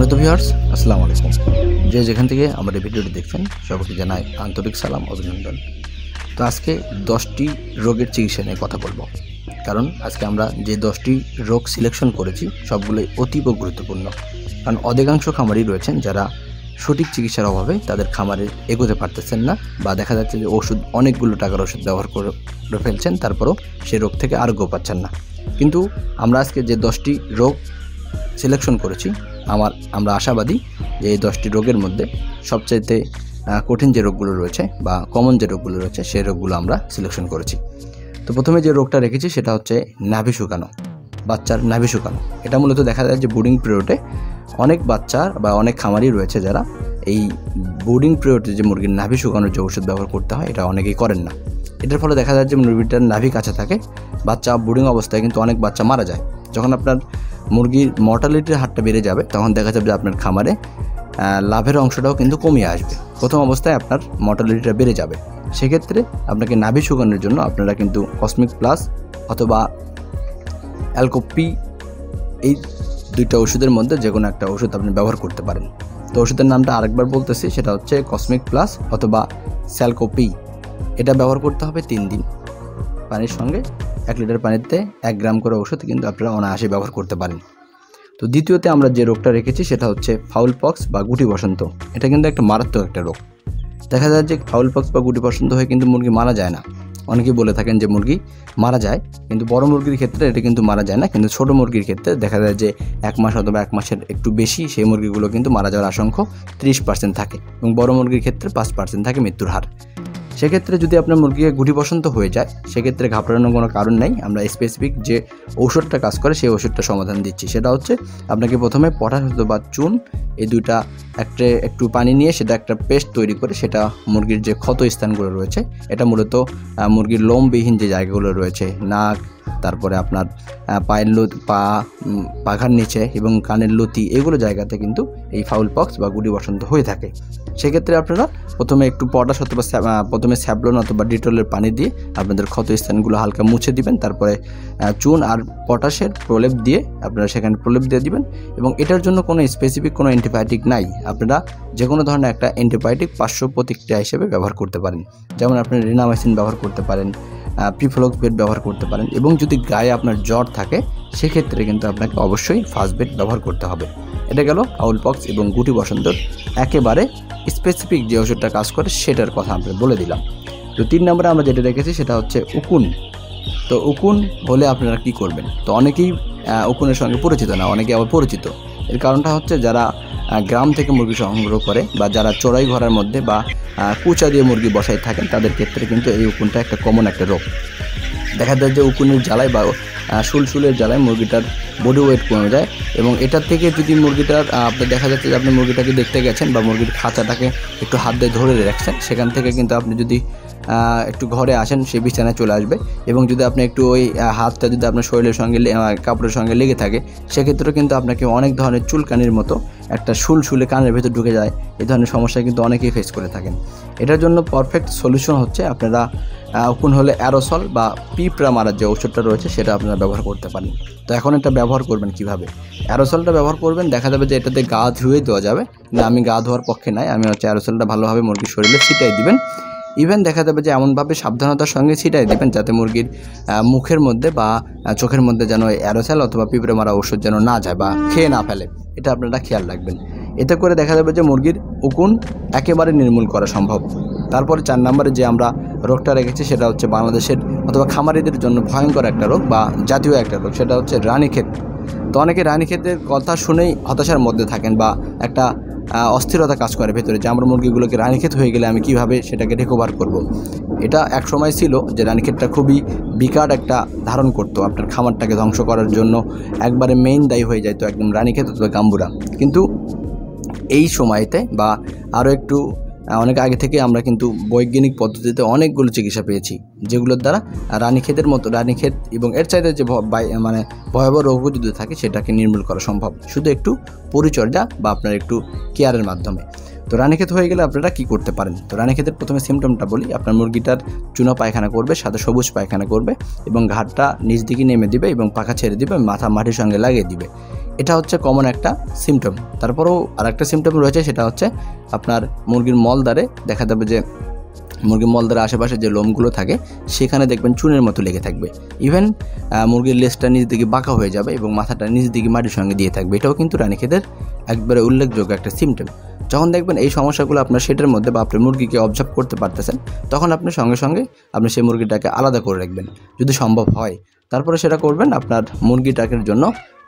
সম্মানিত ভিউয়ার্স, আসসালামু আলাইকুম। যে যেখান থেকে আমার এই ভিডিওটি দেখছেন সবাইকে জানাই আন্তরিক সালাম, অভিনন্দন। তো আজকে 10টি রোগের চিকিৎসা নিয়ে কথা বলবো, কারণ আজকে আমরা যে 10টি রোগ সিলেকশন করেছি সবগুলোই অতীব গুরুত্বপূর্ণ। কারণ অধিকাংশ খামারি রয়েছেন যারা সঠিক চিকিৎসার অভাবে তাদের খামারে এগোতে পারতেছেন না, বা দেখা যাচ্ছে যে ওষুধ অনেকগুলো টাকার ওষুধ ব্যবহার করে ফেলছেন, তারপরও সেই রোগ থেকে আরোগ্য পাচ্ছেন না। কিন্তু আমরা আজকে যে 10টি রোগ সিলেকশন করেছি, আমরা আশাবাদী যে এই 10টি রোগের মধ্যে সবচাইতে কঠিন যে রোগগুলো রয়েছে বা কমন যে রোগগুলো রয়েছে সেই রোগগুলো আমরা সিলেকশন করেছি। তো প্রথমে যে রোগটা রেখেছি সেটা হচ্ছে নাভি শুকানো, বাচ্চার নাভি শুকানো। এটা মূলত দেখা যায় যে ব্রুডিং পিরিয়ডে অনেক বাচ্চা বা অনেক খামারি রয়েছে যারা এই ব্রুডিং পিরিয়ডে যে মুরগির নাভি শুকানোর যে ওষুধ ব্যবহার করতে হয় এটা অনেকেই করেন না। এটার ফলে দেখা যায় যে মুরগিটার নাভি কাছে থাকে, বাচ্চা ব্রুডিং অবস্থায় কিন্তু অনেক বাচ্চা মারা যায়। যখন আপনার মুরগির মর্টালিটির হারটা বেড়ে যাবে তখন দেখা যাবে যে আপনার খামারে লাভের অংশটাও কিন্তু কমিয়ে আসবে। প্রথম অবস্থায় আপনার মর্টালিটিটা বেড়ে যাবে। সেক্ষেত্রে আপনাকে নাভি শুকানোর জন্য আপনারা কিন্তু কসমিক প্লাস অথবা অ্যালকোপি, এই দুইটা ওষুধের মধ্যে যে কোনো একটা ওষুধ আপনি ব্যবহার করতে পারেন। তো ওষুধের নামটা আরেকবার বলতেছি, সেটা হচ্ছে কসমিক প্লাস অথবা স্যালকোপি। এটা ব্যবহার করতে হবে 3 দিন। পানির সঙ্গে 1 লিটার পানিতে 1 গ্রাম করে ওষুধ কিন্তু আপনারা অনায়াসে ব্যবহার করতে পারেন। তো দ্বিতীয়তে আমরা যে রোগটা রেখেছি সেটা হচ্ছে ফাউল পক্স বা গুটি বসন্ত। এটা কিন্তু একটা মারাত্মক একটা রোগ। দেখা যায় যে ফাউল পক্স বা গুটি বসন্ত হয়ে কিন্তু মুরগি মারা যায় না। অনেকেই বলে থাকেন যে মুরগি মারা যায়, কিন্তু বড় মুরগির ক্ষেত্রে এটা কিন্তু মারা যায় না। কিন্তু ছোট মুরগির ক্ষেত্রে দেখা যায় যে 1 মাস অথবা 1 মাসের একটু বেশি সেই মুরগিগুলো কিন্তু মারা যাওয়ার আশঙ্কা 30% থাকে, এবং বড় মুরগির ক্ষেত্রে 5% থাকে মৃত্যুর হার। সেক্ষেত্রে যদি আপনার মুরগিকে গুটি বসন্ত হয়ে যায় সেক্ষেত্রে ঘাবড়ানোর কোনো কারণ নেই। আমরা স্পেসিফিক যে ওষুধটা কাজ করে সেই ওষুধটা সমাধান দিচ্ছি। সেটা হচ্ছে আপনাকে প্রথমে পটাশ বা চুন, এই দুইটা একটু পানি নিয়ে সেটা একটা পেস্ট তৈরি করে সেটা মুরগির যে ক্ষত স্থানগুলো রয়েছে, এটা মূলত মুরগির লোমবিহীন যে জায়গাগুলো রয়েছে, নাক, তারপরে আপনার পায়ের পাখার নিচে এবং কানের লতি, এগুলো জায়গাতে কিন্তু এই ফাউল পক্স বা গুটি বসন্ত হয়ে থাকে। সেক্ষেত্রে আপনারা প্রথমে একটু পটাশ অথবা প্রথমে স্যাভলন অথবা ডিটলের পানি দিয়ে আপনাদের ক্ষত স্থানগুলো হালকা মুছে দিবেন। তারপরে চুন আর পটাশের প্রলেপ দিয়ে আপনারা সেখানে প্রলেপ দিয়ে দিবেন। এবং এটার জন্য কোনো স্পেসিফিক কোনো অ্যান্টিবায়োটিক নাই। আপনারা যে কোনো ধরনের একটা অ্যান্টিবায়োটিক পার্শ্ব প্রতিক্রিয়া হিসেবে ব্যবহার করতে পারেন। যেমন আপনি রিনামাইসিন ব্যবহার করতে পারেন, প্রিফ্লক্স বেড ব্যবহার করতে পারেন, এবং যদি গায়ে আপনার জ্বর থাকে সেক্ষেত্রে কিন্তু আপনাকে অবশ্যই ফার্স্ট বেড ব্যবহার করতে হবে। এটা গেল ফাউল পক্স এবং গুটি বসন্তর একেবারে স্পেসিফিক যে ওষুধটা কাজ করে সেটার কথা আমরা বলে দিলাম। তো 3 নম্বরে আমরা যেটা রেখেছি সেটা হচ্ছে উকুন। তো উকুন হলে আপনারা কি করবেন? তো অনেকেই উকুনের সঙ্গে পরিচিত না, অনেকে আবার পরিচিত। এর কারণটা হচ্ছে যারা গ্রাম থেকে মুরগি সংগ্রহ করে বা যারা চড়াই ঘরের মধ্যে বা কুচা দিয়ে মুরগি বসায় থাকেন তাদের ক্ষেত্রে কিন্তু এই উকুনটা একটা কমন একটা রোগ। দেখা যায় যে উকুনের জ্বালায় বা শুলশুলের জ্বালায় মুরগিটার বডি ওয়েট কমে যায়, এবং এটার থেকে যদি মুরগিটার আপনার দেখা যাচ্ছে যে আপনি মুরগিটাকে দেখতে গেছেন বা মুরগির খাঁচাটাকে একটু হাত দিয়ে ধরে রাখছেন, সেখান থেকে কিন্তু আপনি যদি একটু ঘরে আসেন সেই বিছানায় চলে আসবে। এবং যদি আপনি একটু ওই হাতটা যদি আপনার শরীরের সঙ্গে কাপড়ের সঙ্গে লেগে থাকে সেক্ষেত্রেও কিন্তু আপনাকে অনেক ধরনের চুলকানির মতো একটা শুলে কানের ভেতর ঢুকে যায়। এই ধরনের সমস্যা কিন্তু অনেকেই ফেস করে থাকেন। এটার জন্য পারফেক্ট সলিউশন হচ্ছে আপনারা উকুন হলে অ্যারোসল বা পিঁপড়া মারার যে ওষুধটা রয়েছে সেটা আপনারা ব্যবহার করতে পারেন। তো এখন এটা ব্যবহার করবেন কিভাবে? অ্যারোসলটা ব্যবহার করবেন, দেখা যাবে যে এটাতে গা ধুয়ে দেওয়া যাবে, কিন্তু আমি গা ধোয়ার পক্ষে নাই। আমি হচ্ছে অ্যারোসলটা ভালোভাবে মুরগির শরীরে ছিটাই দিবেন। ইভেন দেখা যাবে যে এমনভাবে সাবধানতার সঙ্গে ছিটাই দিবেন যাতে মুরগির মুখের মধ্যে বা চোখের মধ্যে যেন অ্যারোসল অথবা পিঁপড়ে মারা ওষুধ যেন না যায় বা খেয়ে না ফেলে, এটা আপনারা খেয়াল রাখবেন। এতে করে দেখা যাবে যে মুরগির উকুন একেবারে নির্মূল করা সম্ভব। তারপরে 4 নম্বরে যে আমরা রোগটা রেখেছি সেটা হচ্ছে বাংলাদেশের অথবা খামারিদের জন্য ভয়ঙ্কর একটা রোগ বা জাতীয় একটা রোগ, সেটা হচ্ছে রানীক্ষেত। তো অনেকে রানীক্ষেতের কথা শুনেই হতাশার মধ্যে থাকেন বা একটা অস্থিরতা কাজ করে ভেতরে যে আমার মুরগিগুলোকে রানীক্ষেত হয়ে গেলে আমি কিভাবে সেটাকে রিকভার করব। এটা এক সময় ছিল যে রানীক্ষেতটা খুবই বিকট একটা ধারণ করতো, আপনার খামারটাকে ধ্বংস করার জন্য একবারে মেইন দায়ী হয়ে যেত একদম রানীক্ষেত অথবা গাম্বুরা। কিন্তু এই সময়তে বা আরও একটু অনেক আগে থেকে আমরা কিন্তু বৈজ্ঞানিক পদ্ধতিতে অনেকগুলো চিকিৎসা পেয়েছি, যেগুলোর দ্বারা রানীক্ষেতের মতো রানীক্ষেত এবং এর চাইতে যে ভয়াবহ রোগও যদি থাকে সেটাকে নির্মূল করা সম্ভব, শুধু একটু পরিচর্যা বা আপনার একটু কেয়ারের মাধ্যমে। তো রানীক্ষেত হয়ে গেলে আপনারা কি করতে পারেন? তো রানীক্ষেতের প্রথমে সিমটমটা বলি। আপনার মুরগিটার চুনা পায়খানা করবে, সাথে সবুজ পায়খানা করবে এবং ঘাটটা নিচ দিকে নেমে দিবে এবং পাখা ছেড়ে দিবে, মাথা মাটির সঙ্গে লাগিয়ে দিবে। এটা হচ্ছে কমন একটা সিমটম। তারপরেও আরেকটা সিমটম রয়েছে, সেটা হচ্ছে আপনার মুরগির মলদ্বারে দেখা যাবে যে মুরগির মলদ্বারের আশেপাশে যে লোমগুলো থাকে সেখানে দেখবেন চুনের মতো লেগে থাকবে। ইভেন মুরগির লেজটা নিচ দিকে বাঁকা হয়ে যাবে এবং মাথাটা নিচ দিকে মাটির সঙ্গে দিয়ে থাকবে। এটাও কিন্তু রানীক্ষেতের একবারে উল্লেখযোগ্য একটা সিমটম। যখন দেখবেন এই সমস্যাগুলো আপনার সেটের মধ্যে বা আপনার মুরগিকে অবজার্ভ করতে পারতেছেন, তখন আপনি সঙ্গে সঙ্গে আপনি সেই মুরগিটাকে আলাদা করে রাখবেন যদি সম্ভব হয়। তারপরে সেটা করবেন, আপনার মুরগিটাকের জন্য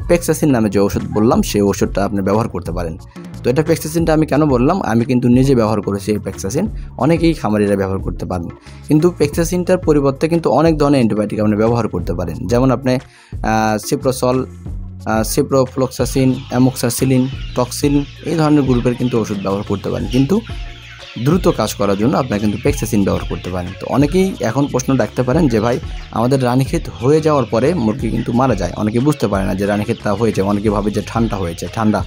পেক্সাসিন নামে যে ওষুধ বললাম সেই ওষুধটা আপনি ব্যবহার করতে পারেন। তো এটা পেক্সাসিনটা আমি কেন বললাম, আমি কিন্তু নিজে ব্যবহার করেছি এই পেক্সাসিন, অনেকেই খামারিরা ব্যবহার করতে পারেন। কিন্তু পেক্সাসিনটার পরিবর্তে কিন্তু অনেক ধরনের অ্যান্টিবায়োটিক আপনি ব্যবহার করতে পারেন। যেমন আপনি সিপ্রোসল, সিপ্রোফ্লক্সাসিন, অ্যামোক্সাসিলিন, টক্সিন এই ধরনের গ্রুপের কিন্তু ওষুধ ব্যবহার করতে পারেন। কিন্তু দ্রুত কাজ করার জন্য আপনারা কিন্তু পেক্সাসিন ব্যবহার করতে পারেন। তো অনেকেই এখন প্রশ্ন রাখতে পারেন যে ভাই আমাদের রানীক্ষেত হয়ে যাওয়ার পরে মুরগি কিন্তু মারা যায়, অনেকে বুঝতে পারে না যে রানীক্ষেতটা হয়েছে, অনেকে ভাবে যে ঠান্ডা হয়েছে, ঠান্ডা।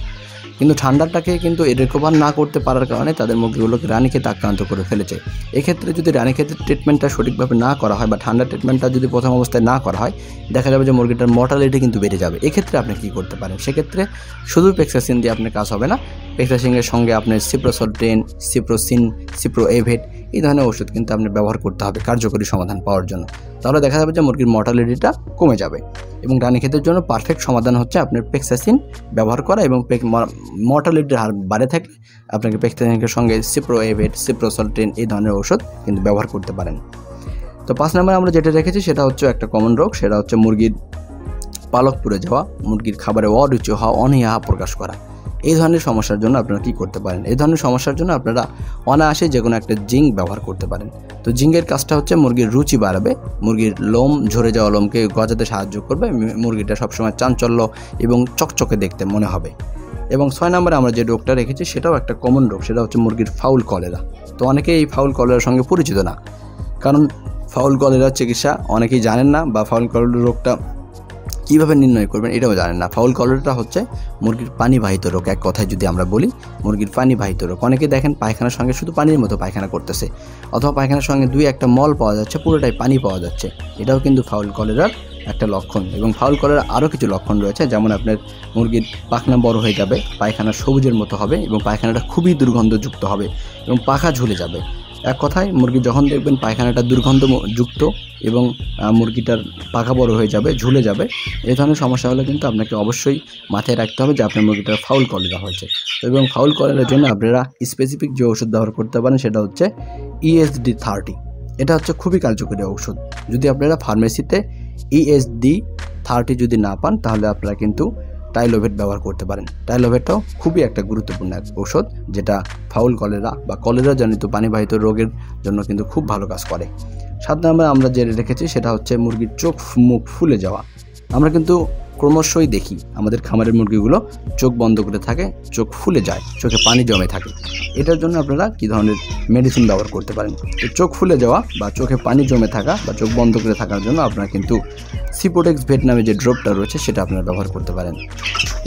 কিন্তু ঠান্ডাটাকে কিন্তু রিকভার না করতে পারার কারণে তাদের মুরগিগুলোকে রানীক্ষেত আক্রান্ত করে ফেলেছে। এক্ষেত্রে যদি রানীক্ষেতের ট্রিটমেন্টটা সঠিকভাবে না করা হয় বা ঠান্ডা ট্রিটমেন্টটা যদি প্রথম অবস্থায় না করা হয়, দেখা যাবে যে মুরগিটার মর্টালিটি কিন্তু বেড়ে যাবে। এক্ষেত্রে আপনি কী করতে পারেন, সেক্ষেত্রে শুধু পেক্সাসিন দিয়ে আপনার কাজ হবে না। পেক্সাসিনের সঙ্গে আপনার সিপ্রোসলটেন, সিপ্রোসিন, সিপ্রোএভেট এই ধরনের ওষুধ কিন্তু আপনি ব্যবহার করতে হবে কার্যকরী সমাধান পাওয়ার জন্য। তাহলে দেখা যাবে যে মুরগির মর্টালিটিটা কমে যাবে। এবং রানীক্ষেতের জন্য পারফেক্ট সমাধান হচ্ছে আপনার পেক্সাসিন ব্যবহার করা, এবং মর্টালিটির হার বাড়ে থাকলে আপনাকে পেক্সাসিনের সঙ্গে সিপ্রোএভেট, সিপ্রোসলটেন এই ধরনের ওষুধ কিন্তু ব্যবহার করতে পারেন। তো 5 নম্বরে আমরা যেটা রেখেছি সেটা হচ্ছে একটা কমন রোগ, সেটা হচ্ছে মুরগির পালক পুড়ে যাওয়া, মুরগির খাবারে অরুচি হওয়া, অনীহা প্রকাশ করা। এই ধরনের সমস্যার জন্য আপনারা কী করতে পারেন, এই ধরনের সমস্যার জন্য আপনারা অনায়াসে যে কোনো একটা জিঙ্ক ব্যবহার করতে পারেন। তো জিঙ্কের কাজটা হচ্ছে মুরগির রুচি বাড়াবে, মুরগির লোম, ঝরে যাওয়া লোমকে গজাতে সাহায্য করবে, মুরগিটা সবসময় চাঞ্চল্য এবং চকচকে দেখতে মনে হবে। এবং 6 নম্বরে আমরা যে রোগটা রেখেছি সেটাও একটা কমন রোগ, সেটা হচ্ছে মুরগির ফাউল কলেরা। তো অনেকেই এই ফাউল কলেরার সঙ্গে পরিচিত না, কারণ ফাউল কলেরার চিকিৎসা অনেকেই জানেন না, বা ফাউল কলেরা রোগটা কীভাবে নির্ণয় করবেন এটাও জানেন না। ফাউল কলেরাটা হচ্ছে মুরগির পানিবাহিত রোগ। এক কথায় যদি আমরা বলি, মুরগির পানিবাহিত রোগ। অনেকে দেখেন পায়খানার সঙ্গে শুধু পানির মতো পায়খানা করতেছে, অথবা পায়খানার সঙ্গে 2-1টা মল পাওয়া যাচ্ছে, পুরোটাই পানি পাওয়া যাচ্ছে। এটাও কিন্তু ফাউল কলেরার একটা লক্ষণ। এবং ফাউল কলেরার আরও কিছু লক্ষণ রয়েছে, যেমন আপনার মুরগির পাখনা বড় হয়ে যাবে, পায়খানা সবুজের মতো হবে এবং পায়খানাটা খুবই দুর্গন্ধযুক্ত হবে এবং পাখা ঝুলে যাবে। এক কথায় মুরগি যখন দেখবেন পায়খানাটা দুর্গন্ধযুক্ত এবং মুরগিটার পাখা বড় হয়ে যাবে, ঝুলে যাবে, এই ধরনের সমস্যা হলে কিন্তু আপনাকে অবশ্যই মাথায় রাখতে হবে যে আপনার মুরগিটার ফাউল কলেরা হয়েছে। এবং ফাউল কলেরার জন্য আপনারা স্পেসিফিক যে ওষুধ ব্যবহার করতে পারেন সেটা হচ্ছে ESD30। এটা হচ্ছে খুবই কার্যকরী ওষুধ। যদি আপনারা ফার্মেসিতে ESD30 যদি না পান, তাহলে আপনারা কিন্তু টাইলোভেট ব্যবহার করতে পারেন। টাইলোভেটটাও খুবই একটা গুরুত্বপূর্ণ এক ওষুধ, যেটা ফাউল কলেরা বা কলেরা জনিত পানিবাহিত রোগের জন্য কিন্তু খুব ভালো কাজ করে। 7 নম্বরে আমরা যে রেখেছি সেটা হচ্ছে মুরগির চোখ মুখ ফুলে যাওয়া। আমরা কিন্তু ক্রমশই দেখি আমাদের খামারের মুরগিগুলো চোখ বন্ধ করে থাকে, চোখ ফুলে যায়, চোখে পানি জমে থাকে। এটার জন্য আপনারা কী ধরনের মেডিসিন ব্যবহার করতে পারেন? তো চোখ ফুলে যাওয়া বা চোখে পানি জমে থাকা বা চোখ বন্ধ করে থাকার জন্য আপনারা কিন্তু সিপোটেক্স ভেট নামে যে ড্রপটা রয়েছে সেটা আপনারা ব্যবহার করতে পারেন।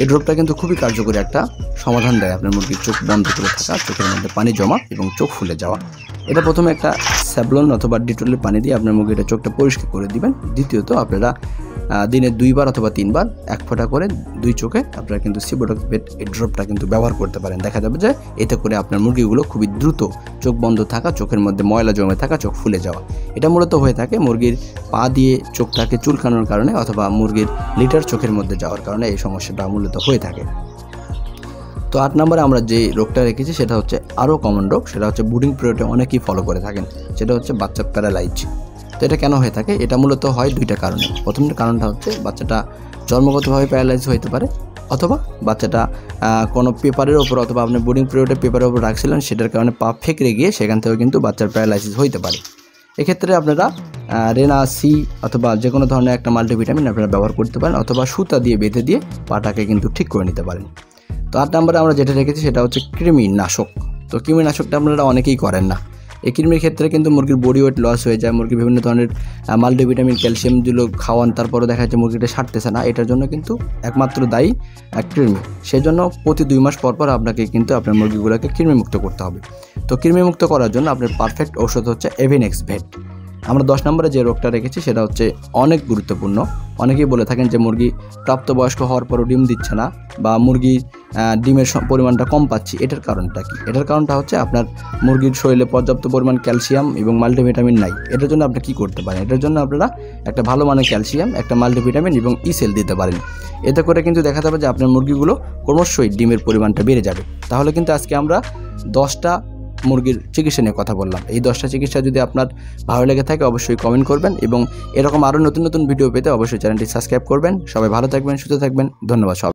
এই ড্রপটা কিন্তু খুবই কার্যকরী একটা সমাধান দেয় আপনার মুরগির চোখ বন্ধ করে থাকা, চোখের মধ্যে পানি জমা এবং চোখ ফুলে যাওয়া। এটা প্রথমে একটা স্যাভলন অথবা ডিটলের পানি দিয়ে আপনার মুরগিটা চোখটা পরিষ্কার করে দিবেন। দ্বিতীয়ত আপনারা দিনে 2 বার অথবা 3 বার 1 ফোঁটা করে 2 চোখে আপনারা কিন্তু সিপোটেক্স ভেট এই ড্রপটা কিন্তু ব্যবহার করতে পারেন। দেখা যাবে যে এতে করে আপনার মুরগিগুলো খুবই দ্রুত চোখ বন্ধ থাকা, চোখের মধ্যে ময়লা জমে থাকা, চোখ ফুলে যাওয়া, এটা মূলত হয়ে থাকে মুরগির পা দিয়ে চোখটাকে চুলকানোর কারণে অথবা মুরগির লিটার চোখের মধ্যে যাওয়ার কারণে এই সমস্যাটা মূলত হয়ে থাকে। তো 8 নম্বরে আমরা যে রোগটা রেখেছি সেটা হচ্ছে আরও কমন রোগ, সেটা হচ্ছে ব্রুডিং পিরিয়ডে অনেকেই ফলো করে থাকেন, সেটা হচ্ছে বাচ্চা প্যারালাইজ। তো এটা কেন হয়ে থাকে? এটা মূলত হয় 2টা কারণে। প্রথমটা কারণটা হচ্ছে বাচ্চাটা জন্মগতভাবে প্যারালাইজ হতে পারে, অথবা বাচ্চাটা কোনো পেপারের ওপর অথবা আপনি ব্রুডিং পিরিয়ডে পেপারের ওপর রাখছিলেন, সেটার কারণে পা ফেকরে গিয়ে সেখান থেকেও কিন্তু বাচ্চার প্যারালাইসিস হইতে পারে। এক্ষেত্রে আপনারা রেনা সি অথবা যে কোনো ধরনের একটা মাল্টিভিটামিন আপনারা ব্যবহার করতে পারেন, অথবা সুতা দিয়ে বেঁধে দিয়ে পাটাকে কিন্তু ঠিক করে নিতে পারেন। তো 8 নম্বরে আমরা যেটা রেখেছি সেটা হচ্ছে কৃমিনাশক। তো কৃমিনাশকটা আপনারা অনেকেই করেন না। এই কৃমির ক্ষেত্রে কিন্তু মুরগির বডি ওয়েট লস হয়ে যায়, মুরগি বিভিন্ন ধরনের মাল্টিভিটামিন, ক্যালসিয়াম দিল খাওয়ান, তারপরে দেখা যাচ্ছে মুরগিটা সারতেছে না। এটার জন্য কিন্তু একমাত্র দায়ী কৃমি। সেজন্য প্রতি 2 মাস পর পর আপনাকে কিন্তু আপনার মুরগিগুলোকে কৃমিমুক্ত করতে হবে। তো কৃমিমুক্ত করার জন্য আপনার পারফেক্ট ঔষধ হচ্ছে এভিনেক্স ভেট। আমরা 10 নম্বরে যে রোগটা রেখেছি সেটা হচ্ছে অনেক গুরুত্বপূর্ণ, অনেকেই বলে থাকেন যে মুরগি প্রাপ্তবয়স্ক হওয়ার পরও ডিম দিচ্ছে না বা মুরগির ডিমের পরিমাণটা কম পাচ্ছি। এটার কারণটা কি? এটার কারণটা হচ্ছে আপনার মুরগির শরীরে পর্যাপ্ত পরিমাণ ক্যালসিয়াম এবং মাল্টিভিটামিন নাই। এটার জন্য আপনি কী করতে পারেন? এটার জন্য আপনারা একটা ভালো মানের ক্যালসিয়াম, একটা মাল্টিভিটামিন এবং সেল দিতে পারেন। এতে করে কিন্তু দেখা যাবে যে আপনার মুরগিগুলো ক্রমশই ডিমের পরিমাণটা বেড়ে যাবে। তাহলে কিন্তু আজকে আমরা 10টা মুরগির চিকিৎসা নিয়ে কথা বললাম। এই 10টা চিকিৎসা যদি আপনার ভালো লেগে থাকে অবশ্যই কমেন্ট করবেন এবং এরকম আরও নতুন নতুন ভিডিও পেতে অবশ্যই চ্যানেলটি সাবস্ক্রাইব করবেন। সবাই ভালো থাকবেন, সুস্থ থাকবেন। ধন্যবাদ সবাই।